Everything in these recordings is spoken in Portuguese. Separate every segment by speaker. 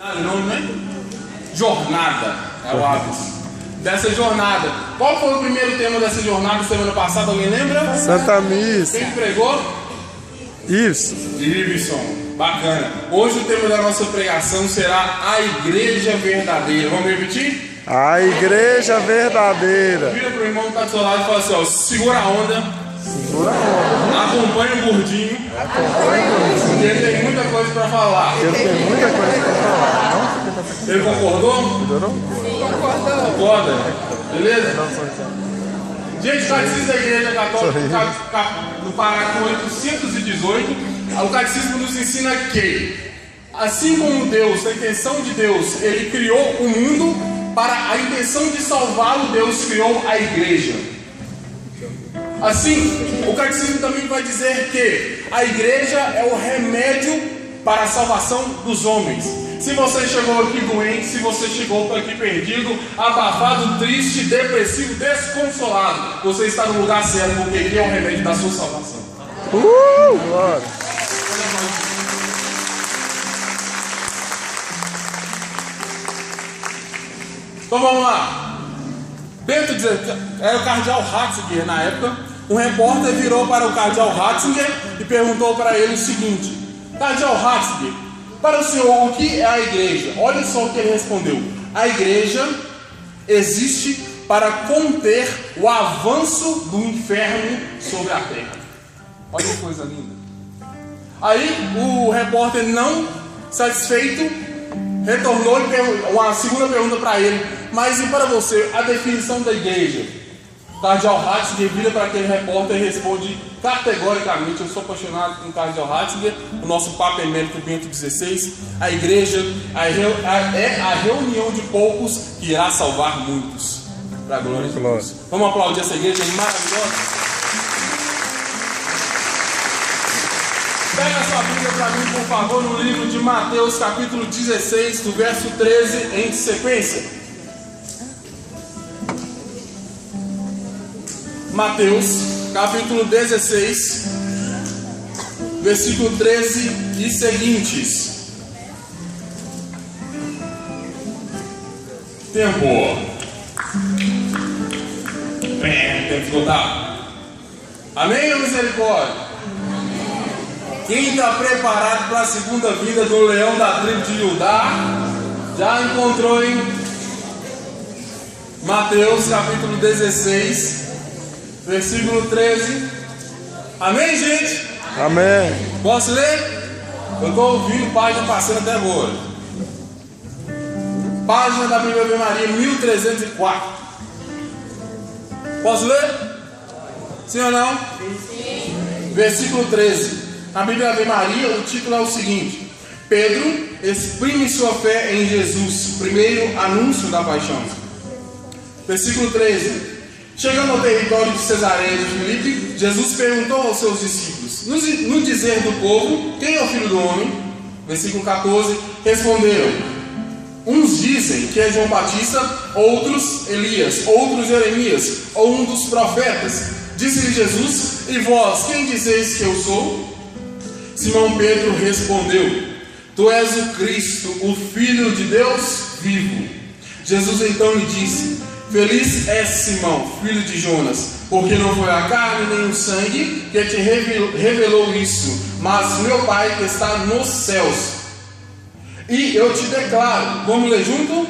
Speaker 1: O nome, né? Jornada é o hábito dessa jornada. Qual foi o primeiro tema dessa jornada semana passada? Alguém lembra?
Speaker 2: Santa Missa.
Speaker 1: Quem pregou? Iveson. Bacana. Hoje o tema da nossa pregação será a igreja verdadeira. Vamos repetir?
Speaker 2: A igreja verdadeira.
Speaker 1: Vira pro irmão que tá do seu lado e fala assim, ó, segura a onda.
Speaker 2: Segura a onda.
Speaker 1: Acompanha o gordinho.
Speaker 2: Acompanha o gordinho.
Speaker 1: Porque ele tem muita coisa para falar.
Speaker 2: Eu tenho muita coisa para falar. Não?
Speaker 1: Ele concordou?
Speaker 2: Melhorou?
Speaker 1: Concorda? Beleza? Gente, o Catecismo da Igreja Católica do Pará, 818, o Catecismo nos ensina que, assim como Deus, a intenção de Deus, Ele criou o mundo, para a intenção de salvá-lo, Deus criou a igreja. Assim, o Catecismo também vai dizer que a igreja é o remédio para a salvação dos homens. Se você chegou aqui doente, se você chegou aqui perdido, abafado, triste, depressivo, desconsolado, você está no lugar certo, porque Ele é o remédio da sua salvação.
Speaker 2: Glória!
Speaker 1: Então vamos lá. Bento era o cardeal Ratzinger na época. Um repórter virou para o cardeal Ratzinger e perguntou para ele o seguinte: Cardeal Ratzinger, para o senhor, o que é a igreja? Olha só o que ele respondeu: a igreja existe para conter o avanço do inferno sobre a terra. Olha que coisa linda. Aí o repórter, não satisfeito, retornou e uma segunda pergunta para ele: mas e para você, a definição da igreja? O cardeal Ratzinger vira para aquele repórter e responde categoricamente: eu sou apaixonado com o cardeal Ratzinger, o nosso Papa Emérito Bento XVI. A igreja é a reunião de poucos que irá salvar muitos. Para a glória de Deus. Vamos aplaudir essa igreja maravilhosa. Pega a sua Bíblia para mim, por favor, no livro de Mateus, capítulo 16, do verso 13 em sequência. Mateus, capítulo 16, versículo 13 e seguintes. Tempo. Tem que voltar. Amém ou misericórdia? Quem está preparado para a segunda vida do leão da tribo de Judá, já encontrou em Mateus, capítulo 16, versículo 13. Amém, gente?
Speaker 2: Amém.
Speaker 1: Posso ler? Eu estou ouvindo página passando até agora. Página da Bíblia Ave Maria, 1304. Posso ler? Sim ou não? Sim. Versículo 13. Na Bíblia Ave Maria, o título é o seguinte: Pedro exprime sua fé em Jesus. Primeiro anúncio da paixão. Versículo 13. Chegando ao território de Cesareia de Filipe, Jesus perguntou aos seus discípulos: no dizer do povo, quem é o Filho do Homem? Versículo 14. Responderam: uns dizem que é João Batista, outros Elias, outros Jeremias, ou um dos profetas. Disse-lhe Jesus: e vós, quem dizeis que eu sou? Simão Pedro respondeu: tu és o Cristo, o Filho de Deus vivo. Jesus então lhe disse: feliz és Simão, filho de Jonas, porque não foi a carne nem o sangue que te revelou isso, mas meu Pai que está nos céus. E eu te declaro, vamos ler junto?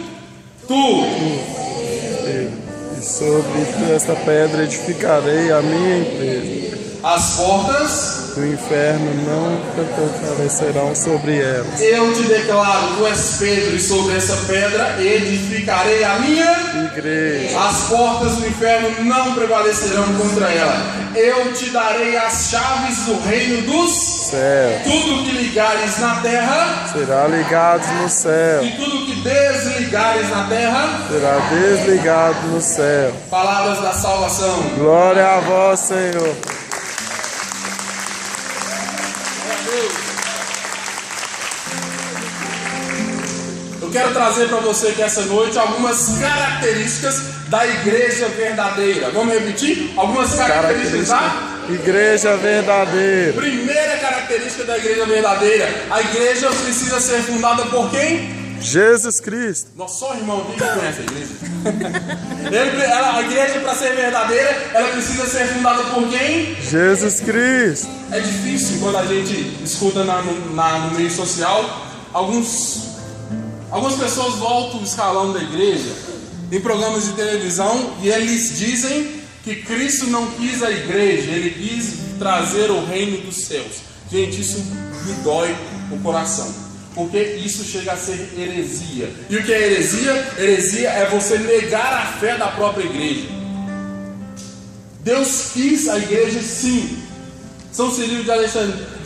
Speaker 2: E sobre esta pedra edificarei a minha igreja.
Speaker 1: As portas
Speaker 2: do inferno não prevalecerão sobre elas.
Speaker 1: Eu te declaro, tu és Pedro, e sobre essa pedra edificarei a minha
Speaker 2: igreja.
Speaker 1: As portas do inferno não prevalecerão contra ela. Eu te darei as chaves do reino dos
Speaker 2: céus.
Speaker 1: Tudo que ligares na terra
Speaker 2: será ligado no céu,
Speaker 1: e tudo que desligares na terra
Speaker 2: será desligado no céu.
Speaker 1: Palavras da salvação.
Speaker 2: Glória a vós, Senhor.
Speaker 1: Eu quero trazer para você aqui essa noite algumas características da igreja verdadeira. Vamos repetir? Algumas características da
Speaker 2: igreja verdadeira.
Speaker 1: Primeira característica da igreja verdadeira: a igreja precisa ser fundada por quem?
Speaker 2: Jesus Cristo.
Speaker 1: Nossa, só o irmão aqui que conhece a igreja. A igreja, para ser verdadeira, ela precisa ser fundada por quem?
Speaker 2: Jesus Cristo.
Speaker 1: É difícil quando a gente escuta no meio social algumas pessoas do alto escalão da igreja em programas de televisão e eles dizem que Cristo não quis a igreja, ele quis trazer o reino dos céus. Gente, isso me dói o coração, porque isso chega a ser heresia. E o que é heresia? Heresia é você negar a fé da própria igreja. Deus quis a igreja sim. São Cirilo de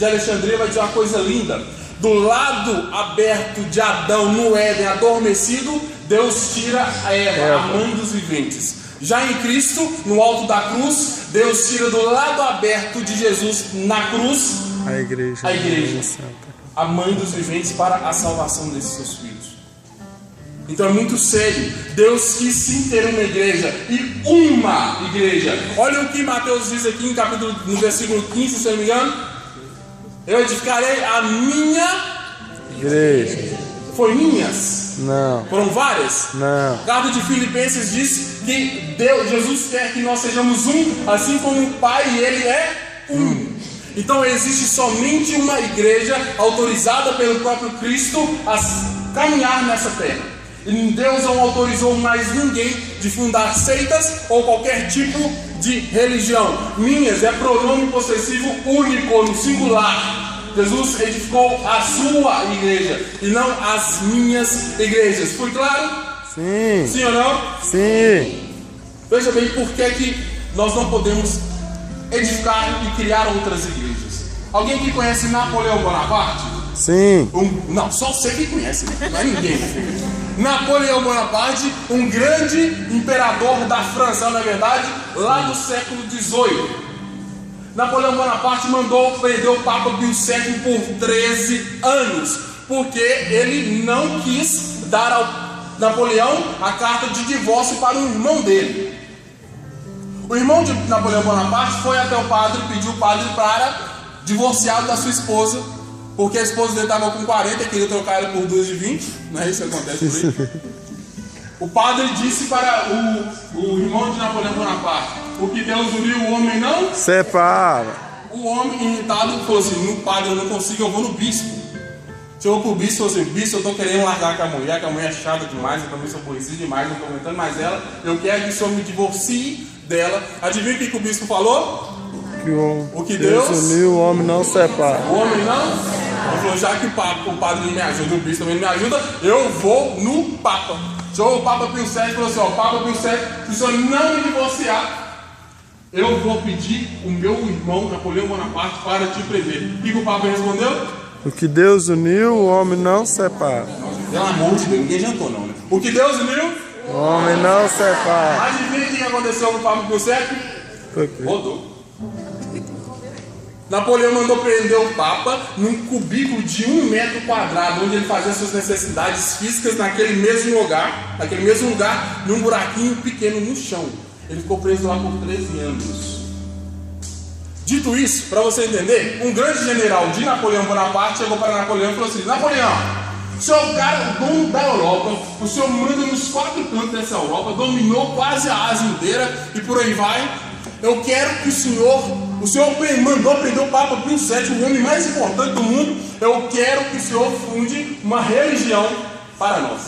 Speaker 1: Alexandria vai dizer uma coisa linda: do lado aberto de Adão no Éden adormecido, Deus tira a Eva, a mãe dos viventes. Já em Cristo, no alto da cruz, Deus tira do lado aberto de Jesus na cruz
Speaker 2: a igreja,
Speaker 1: a mãe dos viventes, para a salvação desses seus filhos. Então é muito sério. Deus quis sim ter uma igreja, e uma igreja. Olha o que Mateus diz aqui no versículo 15, se eu não me engano: eu edificarei a minha
Speaker 2: igreja.
Speaker 1: Foi minhas?
Speaker 2: Não.
Speaker 1: Foram várias?
Speaker 2: Não.
Speaker 1: A carta de Filipenses diz que Jesus quer que nós sejamos um, assim como o Pai e Ele é um. Então existe somente uma igreja autorizada pelo próprio Cristo a caminhar nessa terra. E Deus não autorizou mais ninguém de fundar seitas ou qualquer tipo de religião. Minhas é pronome possessivo único, no singular. Jesus edificou a sua igreja e não as minhas igrejas. Foi claro?
Speaker 2: Sim.
Speaker 1: Sim ou não?
Speaker 2: Sim.
Speaker 1: Veja bem, por que nós não podemos edificar e criar outras igrejas? Alguém que conhece Napoleão Bonaparte?
Speaker 2: Sim.
Speaker 1: Não, só você que conhece, não é ninguém. Napoleão Bonaparte, um grande imperador da França, na verdade, lá do século XVIII. Napoleão Bonaparte mandou prender o Papa Pio VII por 13 anos, porque ele não quis dar ao Napoleão a carta de divórcio para o irmão dele. O irmão de Napoleão Bonaparte foi até o padre, pediu o padre para divorciá-lo da sua esposa, porque a esposa dele estava com 40 e queria trocar ela por 2 de 20, não é isso que acontece por aí? O padre disse para o irmão de Napoleão Bonaparte: o que Deus uniu, o homem não
Speaker 2: separa.
Speaker 1: O homem irritado falou assim: no padre eu não consigo, eu vou no bispo. Chegou pro bispo e falou assim: bispo, eu estou querendo largar com a mulher, que a mulher é chata demais, eu também sou aborrecido demais, não estou aguentando mais ela, eu quero que o senhor me divorcie dela. Adivinha o que o bispo falou?
Speaker 2: O que Deus uniu, o homem não separa.
Speaker 1: O homem não? Ele falou: já que o padre não me ajuda, o bispo também não me ajuda, eu vou no Papa. Chegou o Papa Pio VII e falou assim: ó, Papa Pio VII, se o senhor não me divorciar, eu vou pedir o meu irmão Napoleão Bonaparte para te prever. O que o Papa respondeu?
Speaker 2: O que Deus uniu, o homem não separa.
Speaker 1: Pelo amor de Deus, ninguém jantou não, né? O que Deus uniu,
Speaker 2: o homem não separa.
Speaker 1: Adivinha o que aconteceu no Papa Pio VII? Rodou. Napoleão mandou prender o Papa num cubículo de 1 metro quadrado, onde ele fazia suas necessidades físicas naquele mesmo lugar, num buraquinho pequeno no chão. Ele ficou preso lá por 13 anos. Dito isso, para você entender, um grande general de Napoleão Bonaparte chegou para Napoleão e falou assim: Napoleão, o senhor é o cara, o dono da Europa, o senhor manda nos 4 cantos dessa Europa, dominou quase a Ásia inteira e por aí vai. Eu quero que o senhor mandou prender o Papa Pio VII, o homem mais importante do mundo. Eu quero que o senhor funde uma religião para nós.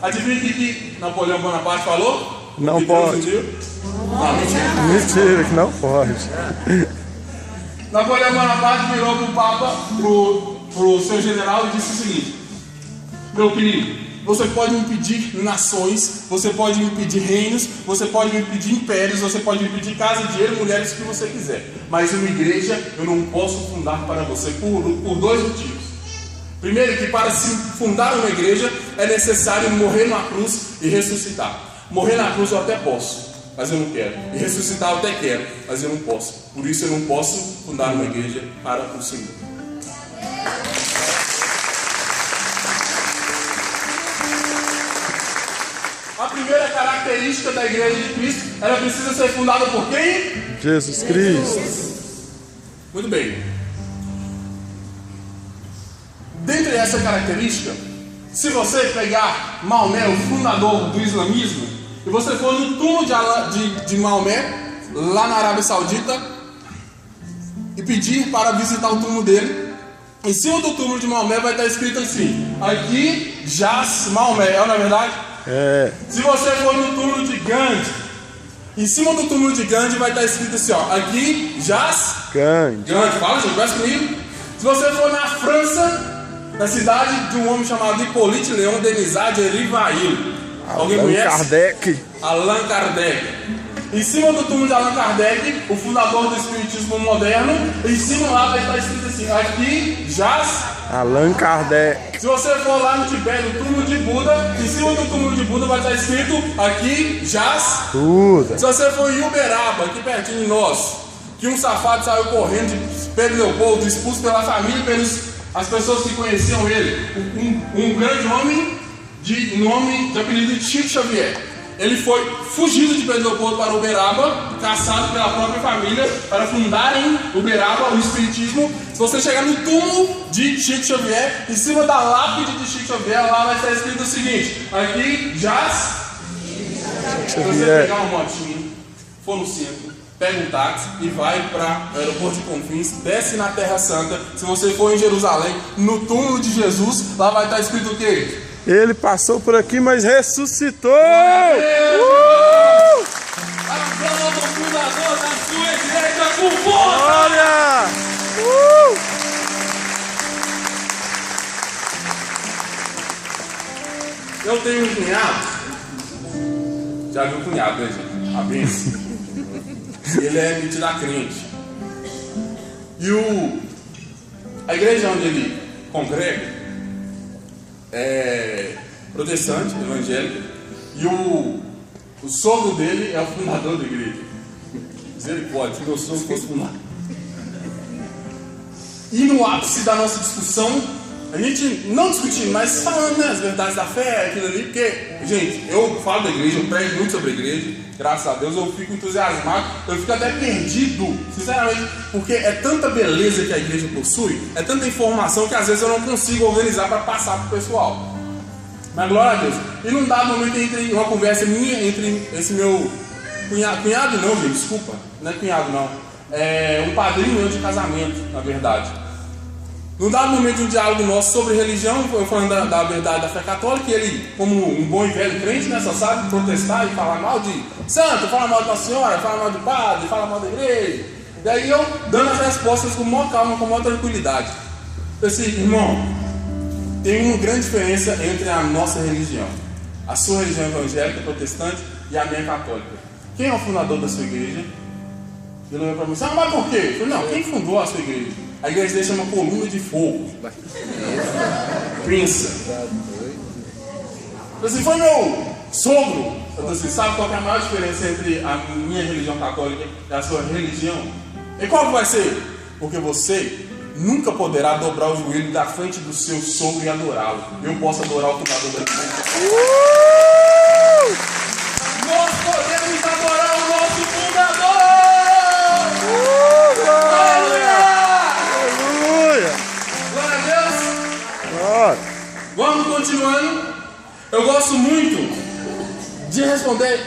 Speaker 1: Adivinha o que Napoleão Bonaparte falou?
Speaker 2: Não pode.
Speaker 1: Não, mentira.
Speaker 2: Mentira, que não pode.
Speaker 1: Napoleão Bonaparte virou para o Papa, pro seu general, e disse o seguinte: meu querido, você pode me pedir nações, você pode me pedir reinos, você pode me pedir impérios, você pode me pedir casa, dinheiro, mulheres, o que você quiser. Mas uma igreja eu não posso fundar para você por 2 motivos. Primeiro, que para se fundar uma igreja é necessário morrer na cruz e ressuscitar. Morrer na cruz eu até posso, mas eu não quero. E ressuscitar eu até quero, mas eu não posso. Por isso eu não posso fundar uma igreja para o Senhor. A primeira característica da igreja de Cristo, ela precisa ser fundada por quem?
Speaker 2: Jesus Cristo.
Speaker 1: Muito bem. Dentre essa característica, Se você pegar Maomé, o fundador do islamismo, e você for no túmulo de Maomé, lá na Arábia Saudita, e pedir para visitar o túmulo dele, em cima do túmulo de Maomé vai estar escrito assim: aqui jaz Maomé, não é verdade?
Speaker 2: É.
Speaker 1: Se você for no túmulo de Gandhi, em cima do túmulo de Gandhi vai estar escrito assim, ó, aqui jaz
Speaker 2: Gandhi.
Speaker 1: fala, gente, conversa comigo. Se você for na França, na cidade de um homem chamado Hippolyte Léon Denisard de Rivail, alguém conhece?
Speaker 2: Kardec.
Speaker 1: Allan Kardec. Em cima do túmulo de Allan Kardec, o fundador do espiritismo moderno, em cima lá vai estar escrito assim: aqui jaz
Speaker 2: Allan Kardec.
Speaker 1: Se você for lá no Tibete, no túmulo de Buda, em cima do túmulo de Buda vai estar escrito: aqui jaz
Speaker 2: Buda.
Speaker 1: Se você for em Uberaba, aqui pertinho de nós, que um safado saiu correndo de Pedro Leopoldo, expulso pela família e pelas as pessoas que conheciam ele, um grande homem de apelido de Chico Xavier. Ele foi fugido de Pedro Leopoldo para Uberaba, caçado pela própria família, para fundarem Uberaba, o espiritismo. Se você chegar no túmulo de Chico Xavier, em cima da lápide de Chico Xavier, lá vai estar escrito o seguinte: aqui jaz. Se você pegar uma motinha, for no centro, pega um táxi e vai para o aeroporto de Confins, desce na Terra Santa. Se você for em Jerusalém, no túmulo de Jesus, lá vai estar escrito o quê?
Speaker 2: Ele passou por aqui, mas ressuscitou!
Speaker 1: Aplauda o fundador da sua igreja com força!
Speaker 2: Glória!
Speaker 1: Eu tenho um cunhado. Já viu o cunhado, né, gente? A bênção. Ele é metido a crente. E a igreja onde ele congrega é protestante, evangélico, e o sogro dele é o fundador da igreja. Misericórdia, se meu sogro fosse fundador. E no ápice da nossa discussão, a gente não discutindo, mas falando, né, as verdades da fé, aquilo ali, porque, gente, eu falo da igreja, eu prego muito sobre a igreja, graças a Deus, eu fico entusiasmado, eu fico até perdido, sinceramente, porque é tanta beleza que a igreja possui, é tanta informação que às vezes eu não consigo organizar para passar para o pessoal. Mas glória a Deus. E num dado momento, entre uma conversa minha, entre esse meu cunhado não, gente, desculpa, não é cunhado não, é um padrinho meu de casamento, na verdade. Num dado momento de um diálogo nosso sobre religião, eu falando da verdade da fé católica, e ele, como um bom e velho crente, né, só sabe protestar e falar mal de santo, falar mal de Nossa Senhora, falar mal de padre, falar mal da igreja. Daí eu dando as respostas com maior calma, com maior tranquilidade. Eu disse: irmão, tem uma grande diferença entre a nossa religião, a sua religião evangélica, protestante, e a minha católica. Quem é o fundador da sua igreja? Ele olhou para mim e disse: ah, mas por quê? Eu falei: não, quem fundou a sua igreja? A igreja deixa uma coluna de fogo. Pensa. Assim, foi meu sogro. Eu disse: sabe qual é a maior diferença entre a minha religião católica e a sua religião? E qual vai ser? Porque você nunca poderá dobrar o joelho da frente do seu sogro e adorá-lo. Eu posso adorar o fundador da igreja. Nós podemos adorar o nosso fundador! Vamos continuando. Eu gosto muito de responder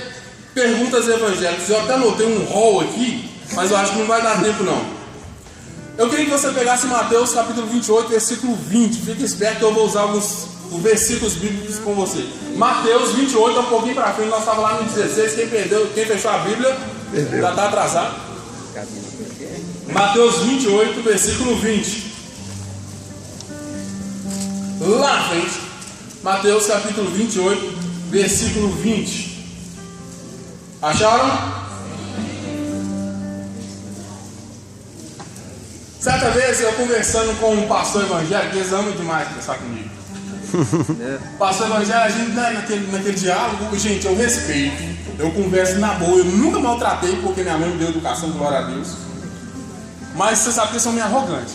Speaker 1: perguntas evangélicas. Eu até anotei um rol aqui, mas eu acho que não vai dar tempo não. Eu queria que você pegasse Mateus capítulo 28, versículo 20. Fique esperto que eu vou usar alguns versículos bíblicos com você. Mateus 28, um pouquinho para frente, nós estávamos lá no 16. Quem fechou a Bíblia já está atrasado. Mateus 28, versículo 20. Lá na frente, Mateus capítulo 28, versículo 20. Acharam? Certa vez eu conversando com um pastor evangélico, eles amam demais conversar comigo. Pastor evangélico, a gente naquele diálogo, gente, eu respeito, eu converso na boa, eu nunca maltratei porque minha mãe me deu educação, glória a Deus. Mas você sabe que eles são meio arrogantes.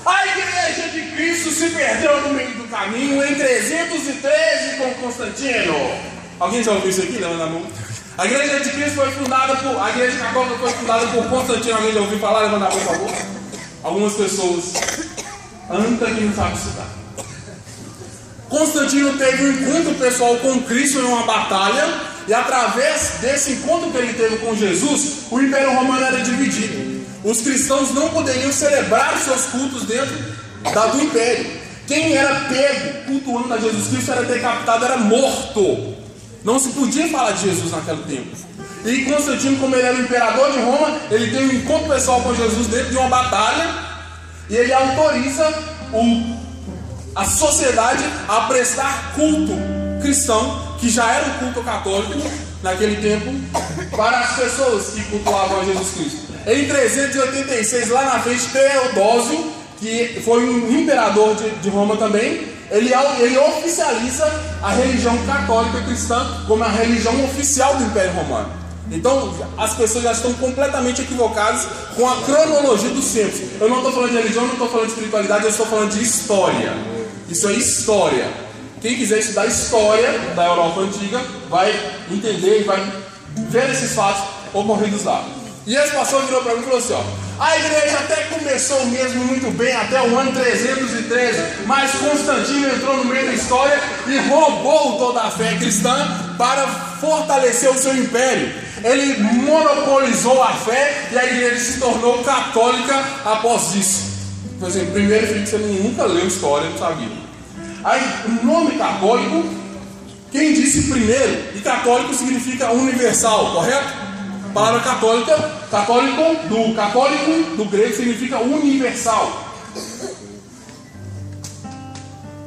Speaker 1: A igreja de Cristo se perdeu no meio do caminho em 313 com Constantino. Alguém já ouviu isso aqui? Levanta a mão. A igreja de Cristo foi fundada por... A igreja católica foi fundada por Constantino. Alguém já ouviu falar? Levanta a mão, por favor. Algumas pessoas andam que não sabem estudar. Constantino teve um encontro pessoal com Cristo em uma batalha, e através desse encontro que ele teve com Jesus, o Império Romano era dividido. Os cristãos não poderiam celebrar seus cultos dentro do Império. Quem era pego cultuando a Jesus Cristo era decapitado, era morto. Não se podia falar de Jesus naquele tempo. E Constantino, como ele era o imperador de Roma, ele tem um encontro pessoal com Jesus dentro de uma batalha, e ele autoriza a sociedade a prestar culto cristão, que já era um culto católico naquele tempo, para as pessoas que cultuavam a Jesus Cristo. Em 386, lá na frente, Teodósio, que foi um imperador de Roma também, ele oficializa a religião católica cristã como a religião oficial do Império Romano. Então as pessoas já estão completamente equivocadas com a cronologia dos tempos. Eu não estou falando de religião, não estou falando de espiritualidade, eu estou falando de história. Isso é história. Quem quiser estudar história da Europa Antiga vai entender e vai ver esses fatos ocorridos lá. E esse pastor virou para mim e falou assim: a igreja até começou mesmo muito bem até o ano 313, mas Constantino entrou no meio da história e roubou toda a fé cristã para fortalecer o seu império. Ele monopolizou a fé e a igreja se tornou católica após isso. Por exemplo, primeiro, filho, você nunca leu história, não sabia. Aí, o nome católico, quem disse primeiro, e católico significa universal, correto? A palavra católico do grego significa universal.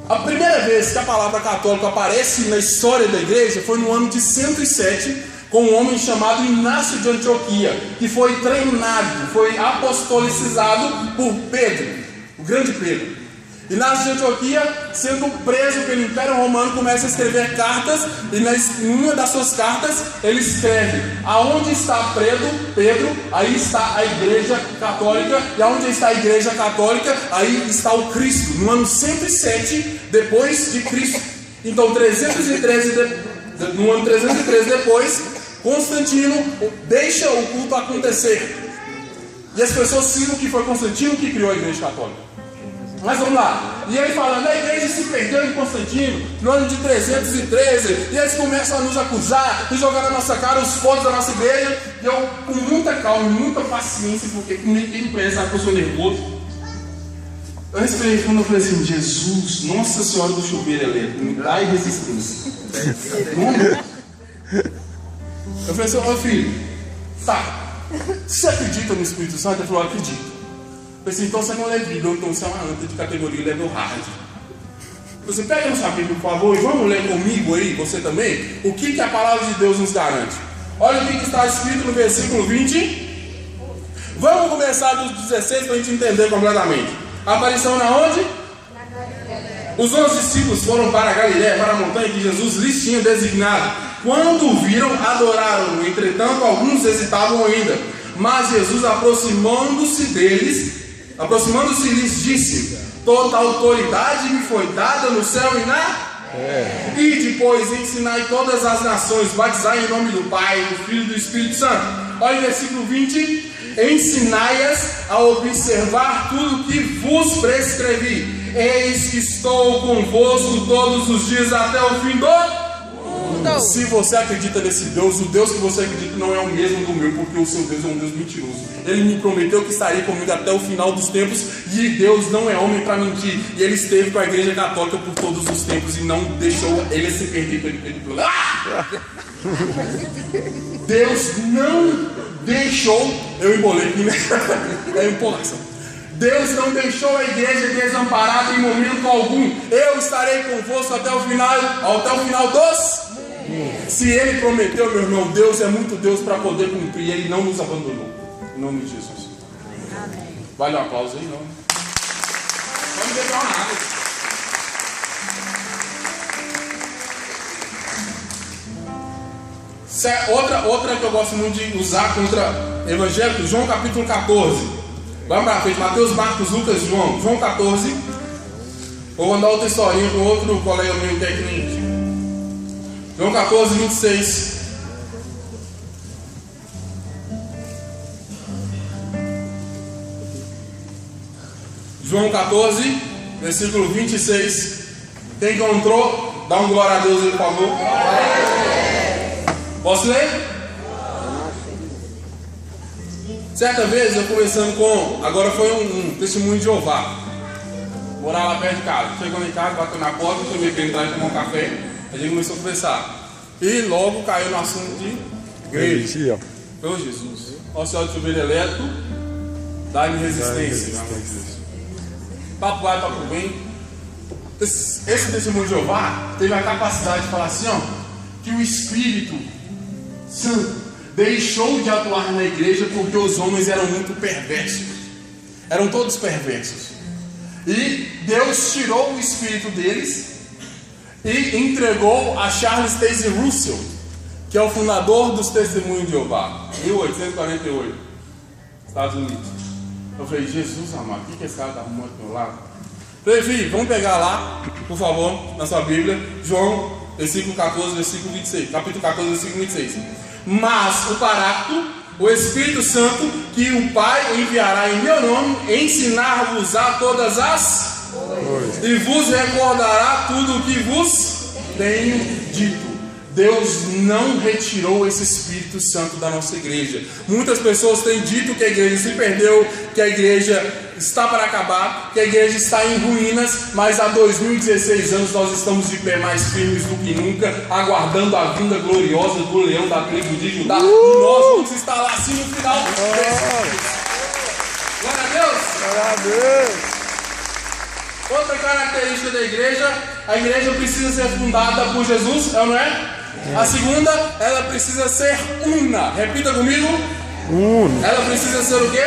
Speaker 1: A primeira vez que a palavra católico aparece na história da igreja foi no ano de 107, com um homem chamado Inácio de Antioquia, que foi treinado, foi apostolicizado por Pedro, o grande Pedro. Inácio de Antioquia, sendo preso pelo Império Romano, começa a escrever cartas, e em uma das suas cartas ele escreve: aonde está Pedro, aí está a igreja católica, e aonde está a igreja católica, aí está o Cristo, no ano 107 depois de Cristo. Então no ano 313 depois, Constantino deixa o culto acontecer, e as pessoas sigam que foi Constantino que criou a igreja católica. Mas vamos lá, e ele falando: a igreja se perdeu em Constantino no ano de 313, e eles começam a nos acusar e jogar na nossa cara os pontos da nossa igreja. E eu, com muita calma e muita paciência, porque ninguém me conhece, sabe que eu sou nervoso, eu respirei fundo e falei assim: Jesus, Nossa Senhora do Chuveiro Elétrico, me dá resistência. Eu falei assim: ô filho, tá, você acredita no Espírito Santo? Ele falou: acredito. Eu falei assim: então você não é Bíblia, então você é uma anta de categoria level hard. Você pega no Bíblia, por favor, e vamos ler comigo aí, você também, o que a palavra de Deus nos garante. Olha o que está escrito no versículo 20. Vamos começar dos 16 para a gente entender completamente. A aparição na onde? Os 11 discípulos foram para a Galiléia, para a montanha que Jesus lhes tinha designado. Quando o viram, adoraram-no. Entretanto, alguns hesitavam ainda. Mas Jesus, aproximando-se lhes disse: toda autoridade me foi dada no céu e na terra. E depois ensinai todas as nações, batizai em nome do Pai, do Filho e do Espírito Santo. Olha o versículo 20. Ensinai-as a observar tudo que vos prescrevi. Eis que estou convosco todos os dias até o fim do mundo. Se você acredita nesse Deus, o Deus que você acredita não é o mesmo do meu, porque o seu Deus é um Deus mentiroso. Ele me prometeu que estaria comigo até o final dos tempos, e Deus não é homem para mentir. E ele esteve com a igreja católica por todos os tempos e não deixou ele se perder pelo Deus não deixou. Eu embolei aqui, né? É empolação. Deus não deixou a igreja desamparada em momento algum. Eu estarei convosco até o final dos. Se ele prometeu, meu irmão, Deus é muito Deus para poder cumprir. Ele não nos abandonou. Em nome de Jesus. Amém. Vale um aplauso aí, não? Vamos beber uma água. Outra que eu gosto muito de usar contra evangélicos, João capítulo 14. Vamos para frente, Mateus, Marcos, Lucas, João. João 14. Vou mandar outra historinha com outro colega meu técnico. João 14, 26. João 14, versículo 26. Quem encontrou, dá um glória a Deus aí, por favor. Posso ler? Certa vez eu conversando com, agora foi um testemunho de Jeová, morar lá perto de casa. Chegou em casa, bateu na porta, chamei para entrar e tomar um café. A gente começou a conversar. E logo caiu no assunto de igreja. Meu Jesus, ó céu de chuveiro elétrico, dá-me resistência. Papo vai, papo vem. Esse testemunho de Jeová teve a capacidade de falar assim, ó, que o Espírito Santo deixou de atuar na igreja porque os homens eram muito perversos. Eram todos perversos. E Deus tirou o espírito deles e entregou a Charles Taze Russell, que é o fundador dos Testemunhos de Jeová, 1848, Estados Unidos. Eu falei, Jesus amado, o que esse cara está arrumando do meu lado? Eu falei, filho, vamos pegar lá, por favor, na sua Bíblia, João, versículo 14, versículo 26, capítulo 14, versículo 26. Mas o Paráclito, o Espírito Santo, que o Pai enviará em meu nome, ensinar-vos a todas as coisas, e vos recordará tudo o que vos tenho dito. Deus não retirou esse Espírito Santo da nossa igreja. Muitas pessoas têm dito que a igreja se perdeu, que a igreja está para acabar, que a igreja está em ruínas, mas há 2016 anos nós estamos de pé mais firmes do que nunca, aguardando a vinda gloriosa do leão da tribo de Judá. E nós vamos estar lá assim no final desse mês. Glória a Deus!
Speaker 2: Glória a Deus!
Speaker 1: Outra característica da igreja, a igreja precisa ser fundada por Jesus, é ou não é? A segunda, ela precisa ser una. Repita comigo.
Speaker 2: Una.
Speaker 1: Ela precisa ser o quê?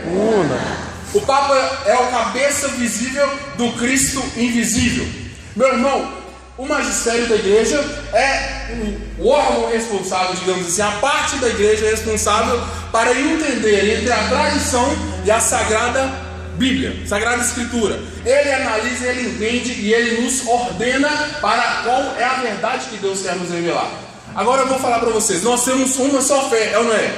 Speaker 2: Una.
Speaker 1: O Papa é o cabeça visível do Cristo invisível. Meu irmão, o magistério da igreja é o órgão responsável, digamos assim, a parte da igreja responsável para entender entre a tradição e a Sagrada Bíblia, Sagrada Escritura. Ele analisa, ele entende e ele nos ordena para qual é a verdade que Deus quer nos revelar. Agora eu vou falar para vocês, nós temos uma só fé, é ou não é?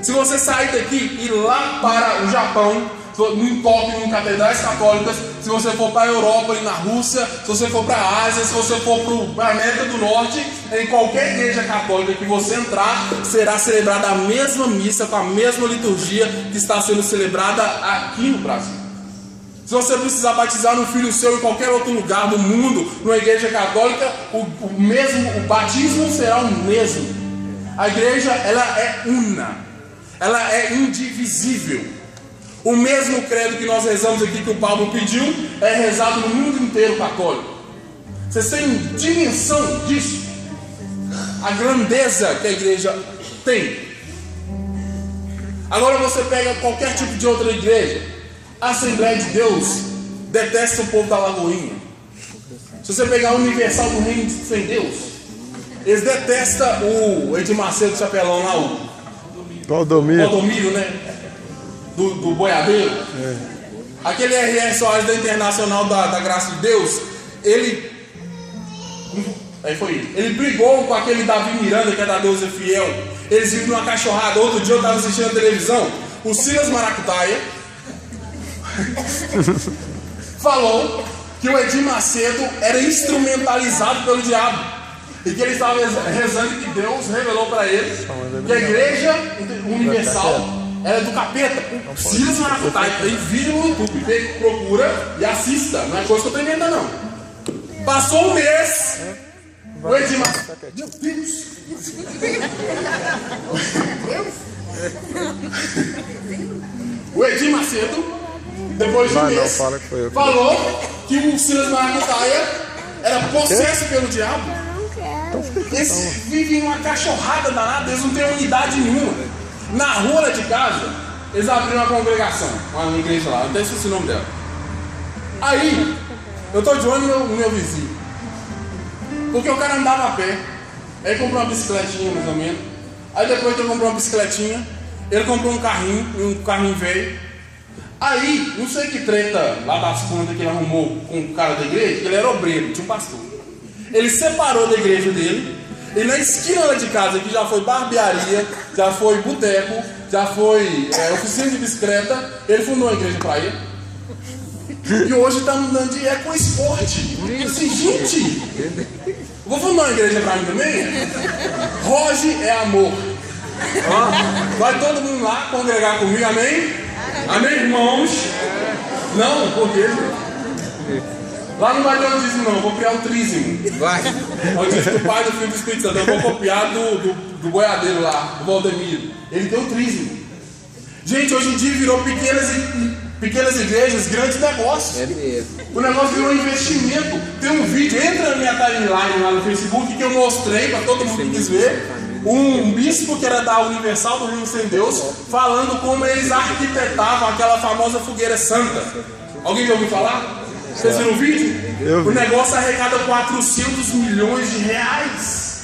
Speaker 1: Se você sair daqui e ir lá para o Japão, em Tóquio, em catedrais católicas, se você for para a Europa e na Rússia, se você for para a Ásia, se você for para a América do Norte, em qualquer igreja católica que você entrar, será celebrada a mesma missa, com a mesma liturgia que está sendo celebrada aqui no Brasil. Se você precisar batizar um filho seu em qualquer outro lugar do mundo, numa igreja católica, o batismo será o mesmo. A igreja, ela é una, ela é indivisível. O mesmo credo que nós rezamos aqui, que o Pablo pediu, é rezado no mundo inteiro católico. Vocês têm dimensão disso? A grandeza que a igreja tem. Agora você pega qualquer tipo de outra igreja. A Assembleia de Deus detesta o povo da Lagoinha. Se você pegar a Universal do Reino Sem Deus, eles detestam o Edir Macedo Chapelão lá, o Valdomiro, né? Do boiadeiro. Aquele R.R. Soares da Internacional da Graça de Deus, ele brigou com aquele Davi Miranda, que é da Deus é Fiel. Eles vivem numa cachorrada. Outro dia eu estava assistindo a televisão, o Silas Maracutaia falou que o Edir Macedo era instrumentalizado pelo diabo e que ele estava rezando que Deus revelou para ele que a Igreja Universal era do capeta. Silas Maracutaia, tem vídeo no YouTube, procura e assista, não é coisa que eu estou inventando não. Passou um mês, o Edir Macedo, meu Deus, o Edir Macedo, depois de um mês, falou que o Silas Maracutaia era possesso pelo diabo. Eles vivem uma cachorrada danada, eles não têm unidade nenhuma. Na rua de casa, eles abriram uma congregação, uma igreja lá, eu até esqueci o nome dela. Aí, eu estou de olho no meu vizinho, porque o cara andava a pé. Aí comprou uma bicicletinha, mais ou menos. Aí depois que ele comprou uma bicicletinha, ele comprou um carrinho velho. Aí, não sei que treta lá das contas que ele arrumou com o cara da igreja, que ele era obreiro, tinha um pastor. Ele separou da igreja dele, e na esquina lá de casa, que já foi barbearia, já foi boteco, já foi oficina de bicicleta, ele fundou uma igreja para ele. E hoje está mudando de ecoesporte. Assim, gente, vou fundar uma igreja para mim também? Roge é amor. Vai todo mundo lá congregar comigo, amém? Amém, irmãos? Não, por quê? Lá não vai ter um dízimo não, eu vou criar um trízimo.
Speaker 3: Vai.
Speaker 1: Eu disse do Pai, do Filho e do Espírito Santo. Eu vou copiar do boiadeiro lá, do Valdemiro. Ele tem um trízimo. Gente, hoje em dia virou pequenas igrejas, grandes negócios.
Speaker 3: É mesmo.
Speaker 1: O negócio virou um investimento. Tem um vídeo, entra na minha timeline lá no Facebook, que eu mostrei para todo mundo que quis ver. Um bispo que era da Universal do Reino Sem Deus, falando como eles arquitetavam aquela famosa fogueira santa. Alguém já ouviu falar? Vocês viram o vídeo? O negócio arrecada 400 milhões de reais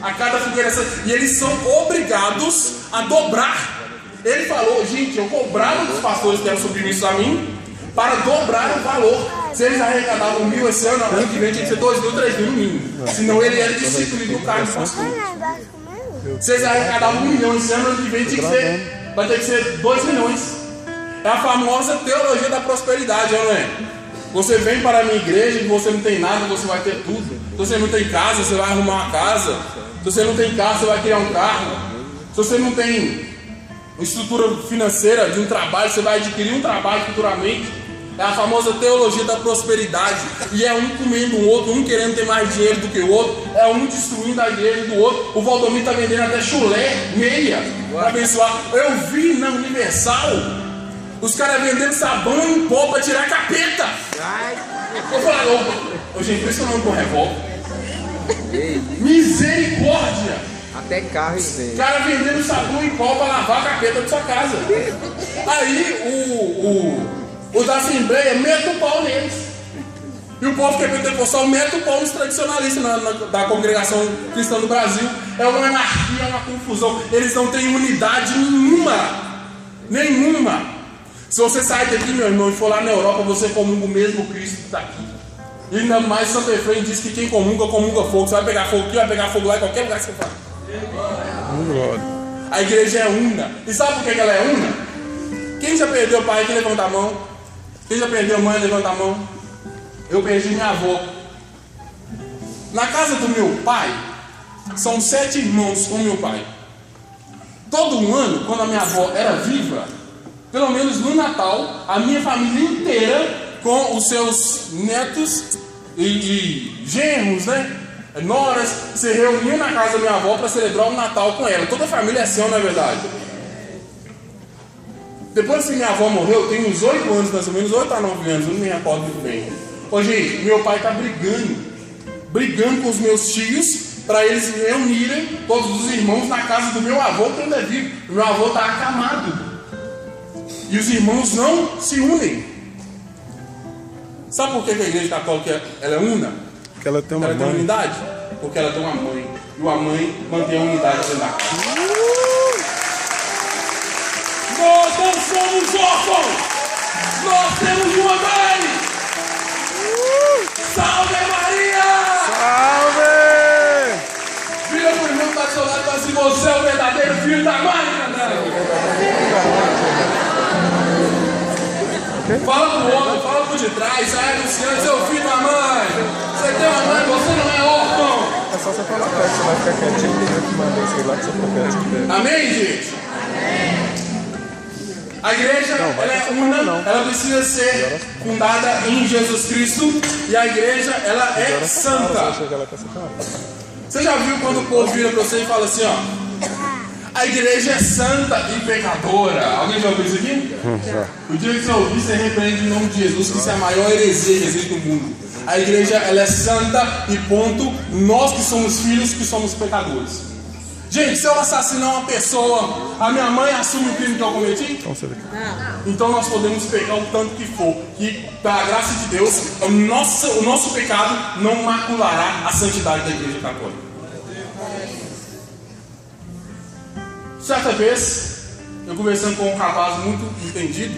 Speaker 1: a cada fogueira santa. E eles são obrigados a dobrar. Ele falou, gente, eu cobrava dos pastores que eram submissos a mim para dobrar o valor. Se eles arrecadavam 1.000 esse ano, ano que vem tinha que ser 2.000, 3.000 no mínimo. Senão ele era discípulo do cargo do pastor. Se eles arrecadavam 1 milhão esse ano, ano que vem vai ter que ser 2 milhões. É a famosa teologia da prosperidade, não é? Você vem para a minha igreja e você não tem nada, você vai ter tudo. Se você não tem casa, você vai arrumar uma casa. Se você não tem carro, você vai criar um carro. Se você não tem estrutura financeira de um trabalho, você vai adquirir um trabalho futuramente. É a famosa teologia da prosperidade. E é um comendo o outro, um querendo ter mais dinheiro do que o outro, é um destruindo a igreja do outro. O Valdomiro está vendendo até chulé, meia, para abençoar. Eu vi na Universal os caras vendendo sabão em pó para tirar capeta. Eu falei, ô gente, por isso que eu não com revólver. Misericórdia!
Speaker 3: Até carro e vem.
Speaker 1: Os caras vendendo sabão em pó para lavar a capeta da sua casa. Aí o da Assembleia mete o pau neles. E o povo que é pentecostal mete o pau nos tradicionalistas da congregação cristã do Brasil. É uma anarquia, é uma confusão. Eles não têm unidade nenhuma. Nenhuma. Se você sair daqui, meu irmão, e for lá na Europa, você comunga o mesmo Cristo que está aqui. E ainda mais Santo Efraim diz que quem comunga, comunga fogo. Você vai pegar fogo aqui, vai pegar fogo lá em qualquer lugar que você for. A igreja é una. E sabe por que ela é una? Quem já perdeu o pai aqui, levanta a mão. Quem já perdeu a mãe, levanta a mão. Eu perdi minha avó. Na casa do meu pai, são 7 irmãos com meu pai. Todo ano, quando a minha avó era viva, pelo menos no Natal, a minha família inteira, com os seus netos e genros, né? Noras, se reuniam na casa da minha avó para celebrar o Natal com ela. Toda a família é assim, não é verdade? Depois que minha avó morreu, eu tenho uns 8 anos, mais ou menos, 8 a 9 anos, eu não me recordo muito bem. Ô gente, meu pai está brigando com os meus tios, para eles se reunirem, todos os irmãos, na casa do meu avô, que ainda é vivo. O meu avô está acamado. E os irmãos não se unem. Sabe por que a igreja católica ela é una?
Speaker 2: Porque ela tem uma
Speaker 1: mãe. Tem unidade? Porque ela tem uma mãe. E uma mãe mantém a unidade dentro da casa. Nós não somos órfãos! Nós temos uma mãe! Salve Maria!
Speaker 2: Salve!
Speaker 1: Vira pro irmão que está do seu lado e fala assim: você é o verdadeiro filho da mãe, Fala pro outro, fala pro de trás, sai anunciando, seu filho da mãe. Você tem uma mãe, você não é órfão.
Speaker 2: É só você falar pra você vai ficar quietinho, tem que mandar sei lá que você fica quietinho.
Speaker 1: Amém, gente? A igreja ela é una, ela precisa ser fundada em Jesus Cristo e a igreja ela é santa. Você já viu quando o povo vira para você e fala assim, ó? A igreja é santa e pecadora. Alguém já ouviu isso aqui? O dia que você ouvir, você repreende em nome de Jesus, que isso é a maior heresia que existe no mundo. A igreja ela é santa e ponto. Nós que somos filhos, que somos pecadores. Gente, se eu assassinar uma pessoa, a minha mãe assume o crime que eu cometi? Então nós podemos pecar o tanto que for. Que, pela graça de Deus, o nosso pecado não maculará a santidade da igreja católica. Certa vez, eu conversando com um rapaz muito entendido,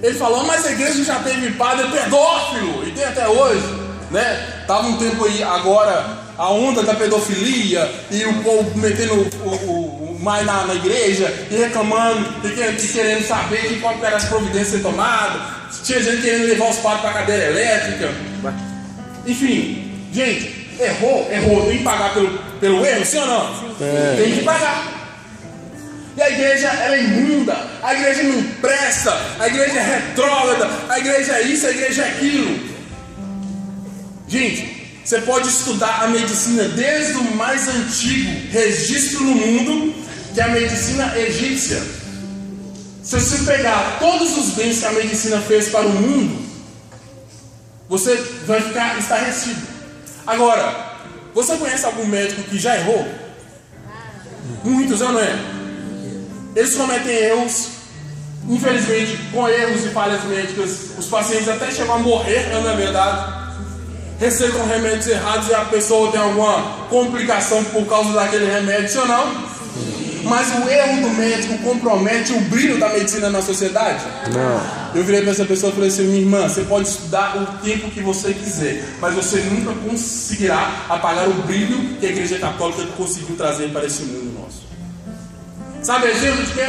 Speaker 1: ele falou, mas a igreja já teve padre pedófilo, e tem até hoje, né? Tava um tempo aí agora a onda da pedofilia e o povo metendo o mais na igreja e reclamando e querendo saber de qual era as providências a ser tomadas. Tinha gente querendo levar os padres para a cadeira elétrica. Enfim, gente, errou, tem que pagar pelo erro, sim ou não? Tem que pagar. E a igreja, ela é imunda, a igreja não presta, a igreja é retrógrada, a igreja é isso, a igreja é aquilo. Gente, você pode estudar a medicina desde o mais antigo registro no mundo, que é a medicina egípcia. Se você pegar todos os bens que a medicina fez para o mundo, você vai ficar estarrecido. Agora, você conhece algum médico que já errou? Muitos, não é? Eles cometem erros, infelizmente, com erros e falhas médicas, os pacientes até chegam a morrer, não é verdade? Receitam remédios errados e a pessoa tem alguma complicação por causa daquele remédio, ou não? Mas o erro do médico compromete o brilho da medicina na sociedade?
Speaker 2: Não.
Speaker 1: Eu virei para essa pessoa e falei assim: minha irmã, você pode estudar o tempo que você quiser, mas você nunca conseguirá apagar o brilho que a Igreja Católica conseguiu trazer para esse mundo nosso. Sabe exemplo de quê?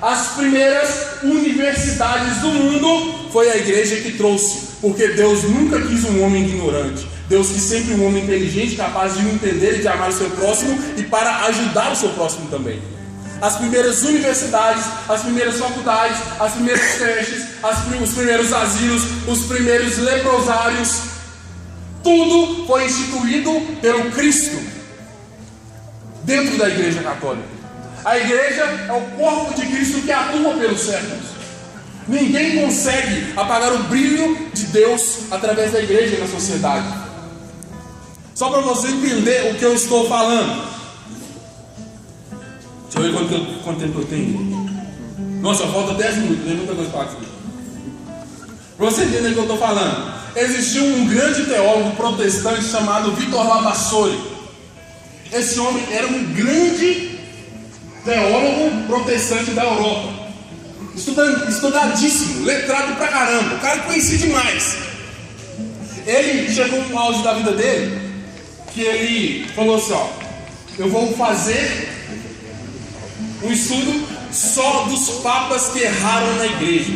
Speaker 1: As primeiras universidades do mundo foi a igreja que trouxe, porque Deus nunca quis um homem ignorante. Deus quis sempre um homem inteligente, capaz de entender e de amar o seu próximo e para ajudar o seu próximo também. As primeiras universidades, as primeiras faculdades, as primeiras creches, os primeiros asilos, os primeiros leprosários, tudo foi instituído pelo Cristo dentro da Igreja Católica. A igreja é o corpo de Cristo que atua pelos séculos. Ninguém consegue apagar o brilho de Deus através da igreja na sociedade. Só para você entender o que eu estou falando. Deixa eu ver quanto tempo eu tenho. Nossa, falta 10 minutos, tem muita coisa para aqui. Para você entender o que eu estou falando. Existiu um grande teólogo protestante chamado Victor Lavassori. Esse homem era um grande teólogo protestante da Europa, estudadíssimo, letrado pra caramba, o cara conhecia demais. Ele chegou no auge da vida dele, que ele falou assim: ó, eu vou fazer um estudo só dos papas que erraram na igreja.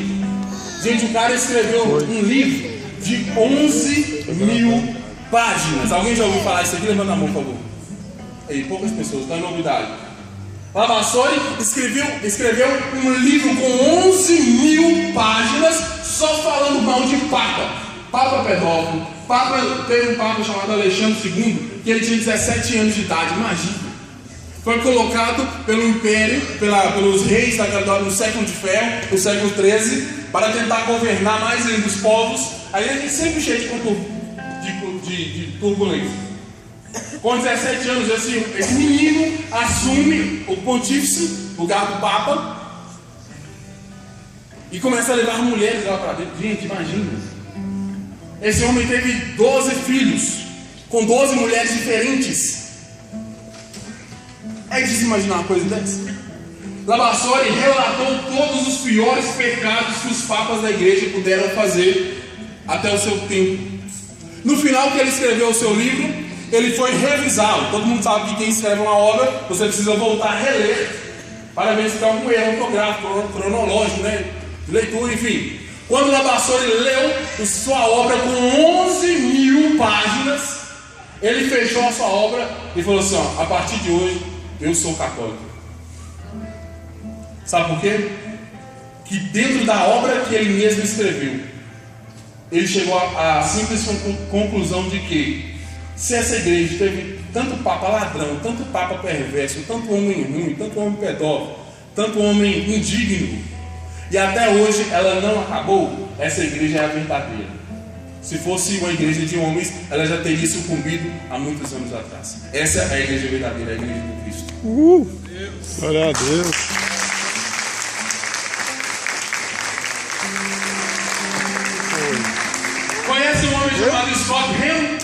Speaker 1: Gente, o cara escreveu um livro de 11.000 páginas. Alguém já ouviu falar isso aqui? Levanta a mão, por favor. Aí, poucas pessoas, tá em novidade. Lavassori escreveu um livro com 11.000 páginas só falando mal de Papa. Papa pedófilo. Teve um Papa chamado Alexandre II, que ele tinha 17 anos de idade, imagina. Foi colocado pelo Império, pelos reis no século de ferro, no século XIII, para tentar governar mais ainda os povos. Aí ele sempre cheio de turbulência. Com 17 anos, esse menino assume o pontífice, o lugar do Papa, e começa a levar mulheres lá para dentro. Gente, imagina. Esse homem teve 12 filhos, com 12 mulheres diferentes. É difícil imaginar uma coisa dessa. Lavassori relatou todos os piores pecados que os papas da igreja puderam fazer até o seu tempo. No final que ele escreveu o seu livro, ele foi revisá-lo. Todo mundo sabe que quem escreve uma obra, você precisa voltar a reler para ver se tem algum erro ortográfico, cronológico, né? De leitura, enfim. Quando Lavassori leu sua obra com 11.000 páginas, ele fechou a sua obra e falou assim: ó, a partir de hoje eu sou católico. Sabe por quê? Que dentro da obra que ele mesmo escreveu, ele chegou à simples conclusão de que se essa igreja teve tanto papa ladrão, tanto papa perverso, tanto homem ruim, tanto homem pedófilo, tanto homem indigno, e até hoje ela não acabou, essa igreja é a verdadeira. Se fosse uma igreja de homens, ela já teria sucumbido há muitos anos atrás. Essa é a igreja verdadeira, a igreja de Cristo.
Speaker 2: Glória a Deus.
Speaker 1: Conhece um homem chamado Scott Hahn?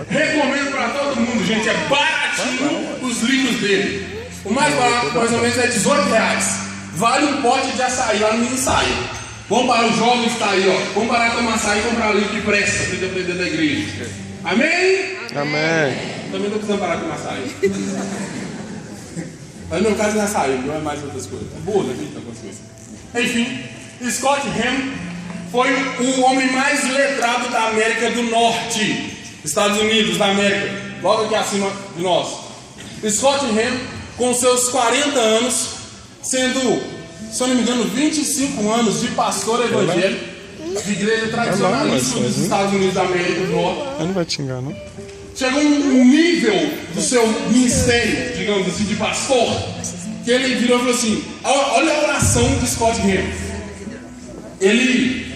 Speaker 1: Recomendo para todo mundo, gente. É baratinho os livros dele. O mais barato, mais ou menos, é R$18. Vale um pote de açaí lá no mini saia. Vamos para os jovens que está aí, ó. Vamos parar de tomar açaí e comprar livro que presta para aprender da igreja. Amém?
Speaker 2: Amém.
Speaker 1: Também estou precisando parar com açaí. Mas no meu caso não é açaí, não é mais outras coisas. É boa, né? Então, enfim, Scott Ham foi o homem mais letrado da América do Norte, Estados Unidos da América, logo aqui acima de nós. Scott Ham, com seus 40 anos, sendo, se eu não me engano, 25 anos de pastor evangélico, de igreja tradicionalista dos Estados Unidos da América do Norte.
Speaker 2: Ele não vai te enganar, não?
Speaker 1: Chegou um nível do seu ministério, digamos assim, de pastor, que ele virou e falou assim: olha a oração de Scott Ham. Ele,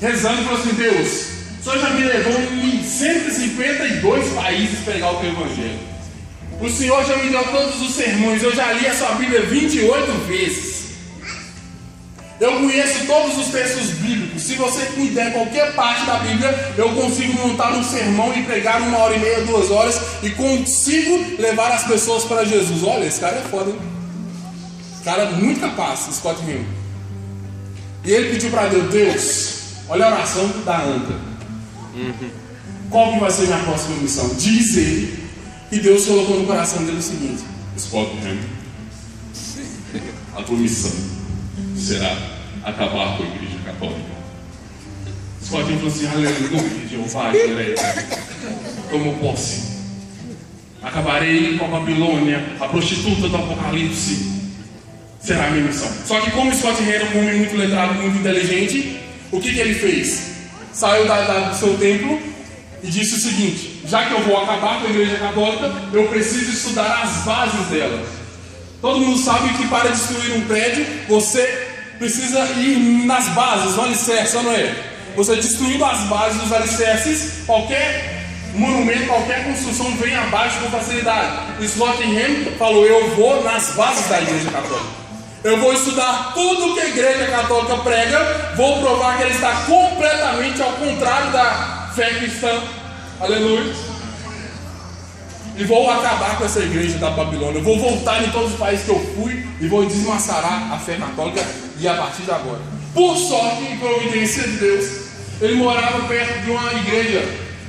Speaker 1: rezando, falou assim: Deus, o Senhor já me levou em 152 países pregar o teu evangelho. O Senhor já me deu todos os sermões, eu já li a sua Bíblia 28 vezes. Eu conheço todos os textos bíblicos. Se você me der qualquer parte da Bíblia, eu consigo montar um sermão e pregar 1h30, 2 horas e consigo levar as pessoas para Jesus. Olha, esse cara é foda, hein? Cara muito capaz, Scott Ham. E ele pediu para Deus: Deus, olha a oração da Anta. Qual que vai ser minha próxima missão? Diz ele que Deus colocou no coração dele o seguinte: Scott Ham, a tua missão será acabar com a igreja católica. Scott Ham falou assim: aleluia, Jeová, tomou posse. Acabarei com a Babilônia, a prostituta do Apocalipse. Será a minha missão. Só que como Scott Ham era um homem muito letrado, muito inteligente, o que ele fez? Saiu do seu templo e disse o seguinte: já que eu vou acabar com a igreja católica, eu preciso estudar as bases dela. Todo mundo sabe que para destruir um prédio, você precisa ir nas bases, no alicerce, não é? Você destruindo as bases dos alicerces, qualquer monumento, qualquer construção vem abaixo com facilidade. Scott Ham falou: eu vou nas bases da igreja católica. Eu vou estudar tudo que a igreja católica prega, vou provar que ela está completamente ao contrário da fé cristã. Aleluia. E vou acabar com essa igreja da Babilônia. Eu vou voltar em todos os países que eu fui e vou desmascarar a fé católica. E a partir de agora, por sorte e providência de Deus, ele morava perto de uma igreja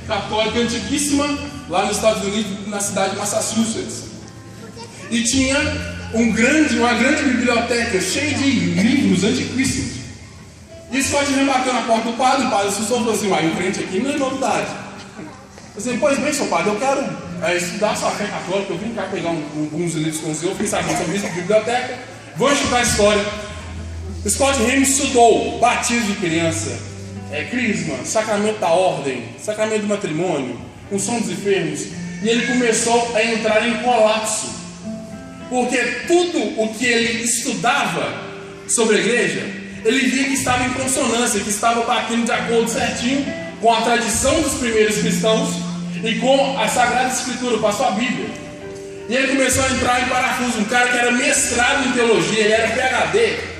Speaker 1: católica antiquíssima lá nos Estados Unidos, na cidade de Massachusetts. E tinha uma grande biblioteca cheia de livros antiquíssimos. E Scott Ham bateu na porta do padre. O padre assustou e falou assim: um crente aqui não é novidade. Assim, pois bem, seu padre, eu quero estudar sua fé católica. Eu vim cá pegar alguns livros com o senhor, fiquei sabendo sobre isso na biblioteca. Vou estudar a história. Scott Ham estudou batismo de criança, crisma, sacramento da ordem, sacramento do matrimônio, unção dos enfermos. E ele começou a entrar em colapso. Porque tudo o que ele estudava sobre a igreja, ele via que estava em consonância, que estava batendo de acordo certinho com a tradição dos primeiros cristãos e com a Sagrada Escritura, com a sua Bíblia. E ele começou a entrar em parafuso. Um cara que era mestrado em teologia, ele era PhD.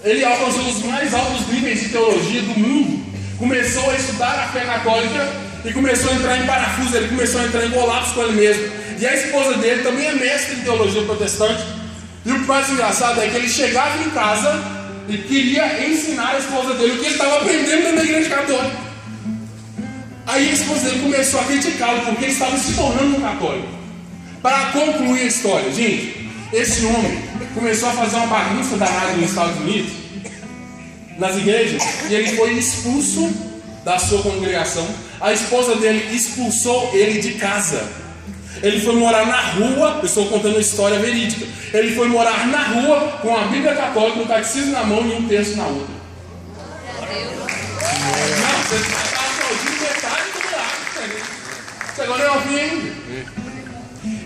Speaker 1: Ele alcançou os mais altos níveis de teologia do mundo. Começou a estudar a fé católica e começou a entrar em parafuso. Ele começou a entrar em colapso com ele mesmo. E a esposa dele também é mestre em teologia protestante. E o mais engraçado é que ele chegava em casa e queria ensinar a esposa dele o que ele estava aprendendo na igreja católica. Aí a esposa dele começou a criticá-lo porque ele estava se tornando um católico. Para concluir a história, gente, esse homem começou a fazer uma bagunça danada nos Estados Unidos, nas igrejas, e ele foi expulso da sua congregação. A esposa dele expulsou ele de casa. Ele foi morar na rua. Eu estou contando uma história verídica. Ele foi morar na rua com a Bíblia católica, um catecismo na mão e um texto na outra. Não, você está aplaudindo metade do milagre. Você agora é ouvir ainda.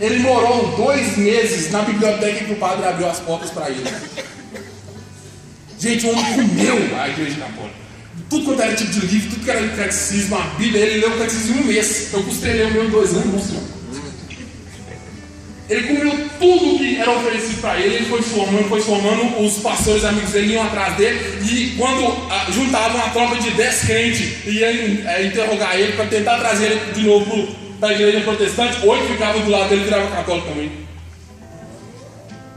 Speaker 1: Ele morou 2 meses na biblioteca que o padre abriu as portas para ele. Gente, o homem comeu a igreja católica. Tudo quanto era tipo de livro, tudo que era catecismo, a Bíblia, ele leu o catecismo em 1 mês. Eu custei ler o meu em 2 anos, não senhor. Ele comeu tudo que era oferecido para ele. Ele foi se formando, os pastores amigos dele iam atrás dele. E quando juntavam uma tropa de 10 crentes, iam interrogar ele para tentar trazer ele de novo para a igreja protestante, 8 ficavam do lado dele e viravam católico também.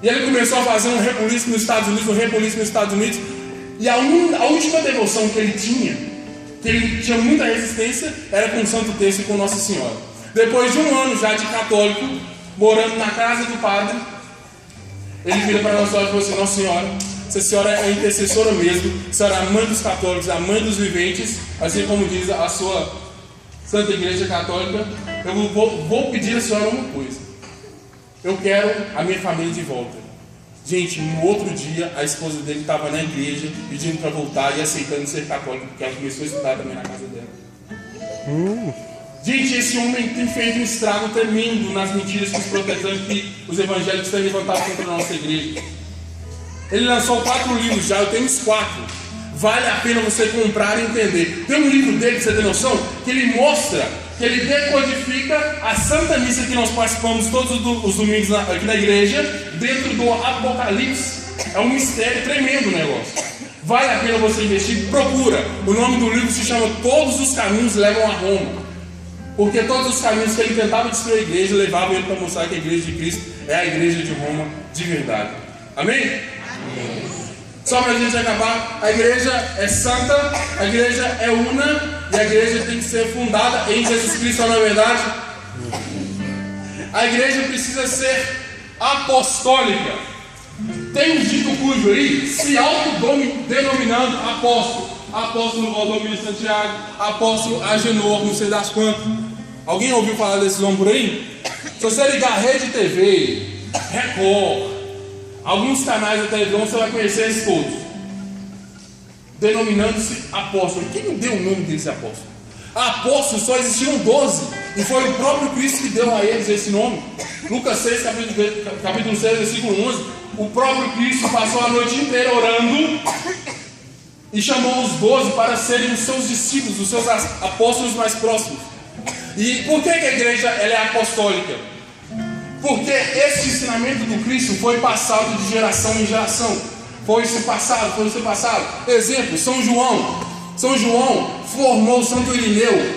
Speaker 1: E ele começou a fazer um rebuliço nos Estados Unidos, e a última devoção que ele tinha muita resistência, era com o Santo Terço e com Nossa Senhora. Depois de um ano já de católico, morando na casa do padre, ele vira para Nossa Senhora e falou assim: Nossa Senhora, essa senhora é a intercessora mesmo, a senhora é a mãe dos católicos, a mãe dos viventes, assim como diz a sua Santa Igreja Católica. Eu vou pedir a senhora uma coisa: eu quero a minha família de volta. Gente, no outro dia, a esposa dele estava na igreja pedindo para voltar e aceitando ser católica, porque ela começou a estudar também na casa dela. Gente, esse homem tem feito um estrago tremendo nas mentiras que os protestantes, que os evangélicos têm levantado contra a nossa igreja. Ele lançou 4 livros já, eu tenho os 4. Vale a pena você comprar e entender. Tem um livro dele, pra você ter noção, que ele mostra, que ele decodifica a Santa Missa que nós participamos todos os domingos aqui na igreja, dentro do Apocalipse. É um mistério tremendo o negócio. Vale a pena você investir, procura. O nome do livro se chama Todos os Caminhos Levam a Roma. Porque todos os caminhos que ele tentava destruir a igreja levavam ele para mostrar que a igreja de Cristo é a igreja de Roma de verdade. Amém? Amém. Só para a gente acabar, a igreja é santa, a igreja é una e a igreja tem que ser fundada em Jesus Cristo, não é verdade? A igreja precisa ser apostólica. Tem um dito cujo aí, se autodenominando apóstolo. Apóstolo Valdomiro de Santiago, apóstolo Agenor, não sei das quantas. Alguém ouviu falar desses homens por aí? Se você ligar a Rede TV, Record, alguns canais da televisão, você vai conhecer eles todos, denominando-se apóstolo. Quem deu o nome deles apóstolo? Apóstolos só existiram 12, e foi o próprio Cristo que deu a eles esse nome. Lucas 6, capítulo 6, versículo 11. O próprio Cristo passou a noite inteira orando e chamou os 12 para serem os seus discípulos, os seus apóstolos mais próximos. E por que a igreja ela é apostólica? Porque esse ensinamento do Cristo foi passado de geração em geração. Foi se passado. Exemplo, São João. São João formou Santo Irineu.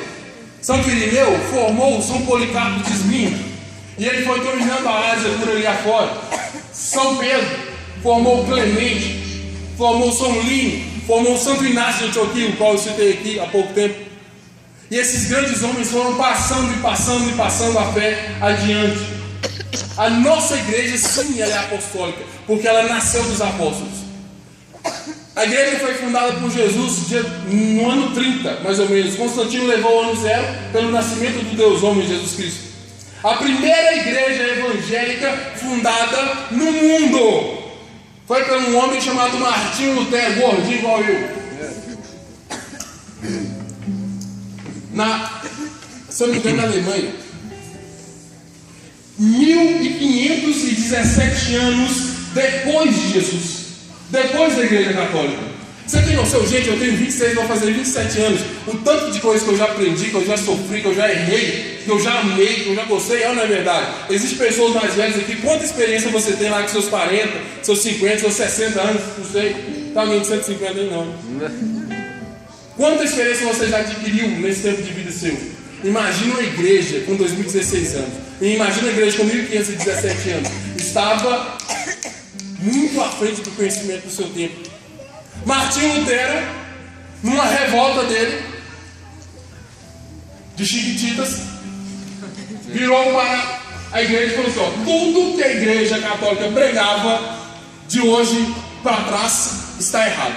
Speaker 1: Santo Irineu formou São Policarpo de Esmirna. E ele foi dominando a Ásia por ali afora. São Pedro formou Clemente, formou São Lino, formou Santo Inácio de Antioquia, o qual eu citei aqui há pouco tempo. E esses grandes homens foram passando a fé adiante. A nossa igreja, sim, ela é apostólica, porque ela nasceu dos apóstolos. A igreja foi fundada por Jesus no ano 30, mais ou menos. Constantino levou o ano 0 pelo nascimento do Deus homem Jesus Cristo. A primeira igreja evangélica fundada no mundo foi por um homem chamado Martinho Lutero, gordinho igual eu. Se eu não me engano, na Alemanha. 1517 anos depois de Jesus, depois da igreja católica. Você tem noção, gente? Eu tenho 26, vou fazer 27 anos. O tanto de coisa que eu já aprendi, que eu já sofri, que eu já errei, que eu já amei, que eu já gostei, não é verdade? Existem pessoas mais velhas aqui. Quanta experiência você tem lá com seus 40, seus 50, seus 60 anos? Não sei. Tá alguém de 150 aí não. Quanta experiência você já adquiriu nesse tempo de vida seu? Imagina uma igreja com 2016 anos. E imagina a igreja com 1517 anos. Estava muito à frente do conhecimento do seu tempo. Martinho Lutero, numa revolta dele, de chiquititas, virou para a igreja e falou assim: ó, tudo que a igreja católica pregava de hoje para trás está errado.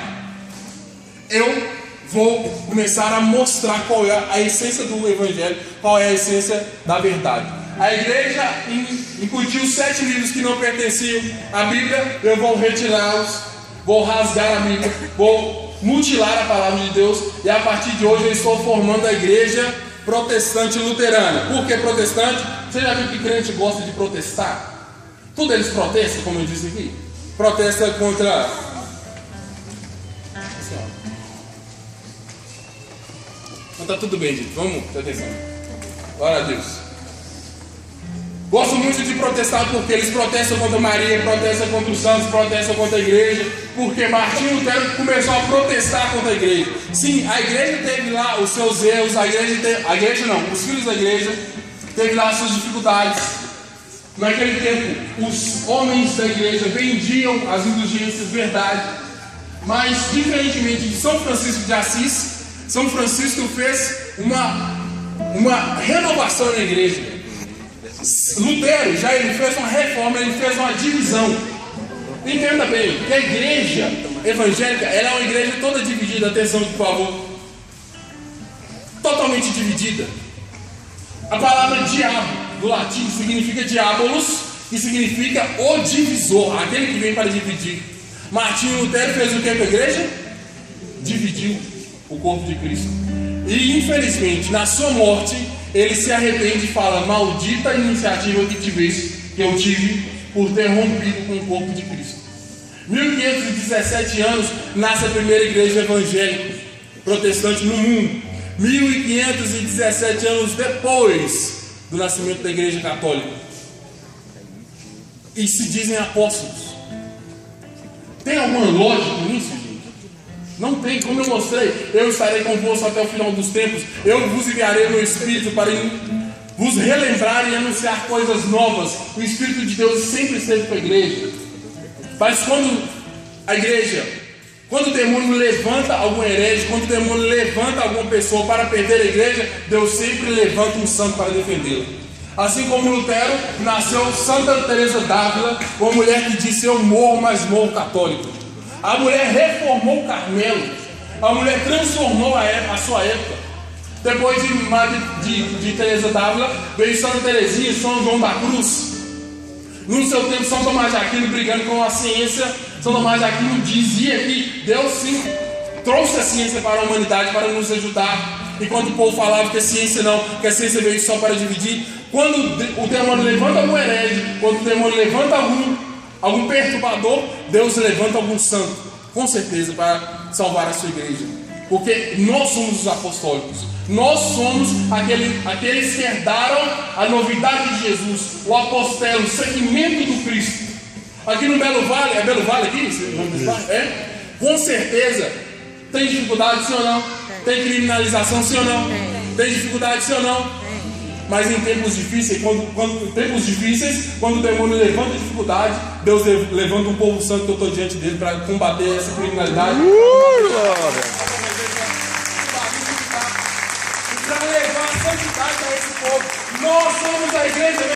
Speaker 1: Eu vou começar a mostrar qual é a essência do evangelho, qual é a essência da verdade. A igreja incutiu 7 livros que não pertenciam à Bíblia. Eu vou retirá-los, vou rasgar a Bíblia, vou mutilar a palavra de Deus, e a partir de hoje eu estou formando a igreja protestante luterana. Por que protestante? Você já viu que crente gosta de protestar? Tudo eles protestam, como eu disse aqui. Protesta contra... Então tá tudo bem, gente. Vamos, presta atenção. Glória a Deus. Gosto muito de protestar porque eles protestam contra Maria, protestam contra os santos, protestam contra a igreja. Porque Martinho Lutero começou a protestar contra a igreja. Sim, a igreja teve lá os seus erros, os filhos da igreja teve lá as suas dificuldades. Naquele tempo, os homens da igreja vendiam as indulgências, verdade. Mas, diferentemente de São Francisco de Assis, São Francisco fez uma uma renovação na igreja. Lutero já ele fez uma reforma, ele fez uma divisão. Entenda bem, que a igreja evangélica ela é uma igreja toda dividida, atenção por favor, totalmente dividida. A palavra diabo do latim significa diabolos, que significa o divisor, aquele que vem para dividir. Martinho Lutero fez o que com a igreja? Dividiu o corpo de Cristo. E infelizmente, na sua morte, ele se arrepende e fala: maldita iniciativa que eu tive por ter rompido com o corpo de Cristo. 1517 anos nasce a primeira igreja evangélica protestante no mundo. 1517 anos depois do nascimento da igreja católica. E se dizem apóstolos. Tem alguma lógica nisso, gente? Não tem, como eu mostrei. Eu estarei convosco até o final dos tempos. Eu vos enviarei meu Espírito para vos relembrar e anunciar coisas novas. O Espírito de Deus sempre esteve com a igreja. Mas quando a igreja, quando o demônio levanta algum herege, quando o demônio levanta alguma pessoa para perder a igreja, Deus sempre levanta um santo para defendê-la. Assim como Lutero, nasceu Santa Teresa d'Ávila, uma mulher que disse: eu morro, mas morro católico. A mulher reformou o Carmelo. A mulher transformou a sua época. Depois de Teresa d'Ávila, veio Santa Teresinha e São João da Cruz. No seu tempo, São Tomás de Aquino, brigando com a ciência, São Tomás de Aquino dizia que Deus sim trouxe a ciência para a humanidade para nos ajudar. E quando o povo falava que a ciência não, que a ciência veio só para dividir, quando o demônio levanta algum herege, quando o demônio levanta algum perturbador, Deus levanta algum santo, com certeza, para salvar a sua igreja. Porque nós somos os apostólicos, nós somos aqueles que herdaram a novidade de Jesus, o apostelo, o seguimento do Cristo. Aqui no Belo Vale, é Belo Vale aqui? É? Com certeza, tem dificuldade, sim ou não? Tem criminalização, sim ou não? Tem dificuldade, sim ou não? Mas em tempos difíceis, quando o demônio levanta dificuldade, Deus levanta um povo santo que eu estou diante dele para combater essa criminalidade. Para levar a santidade a esse povo. Nós somos a igreja.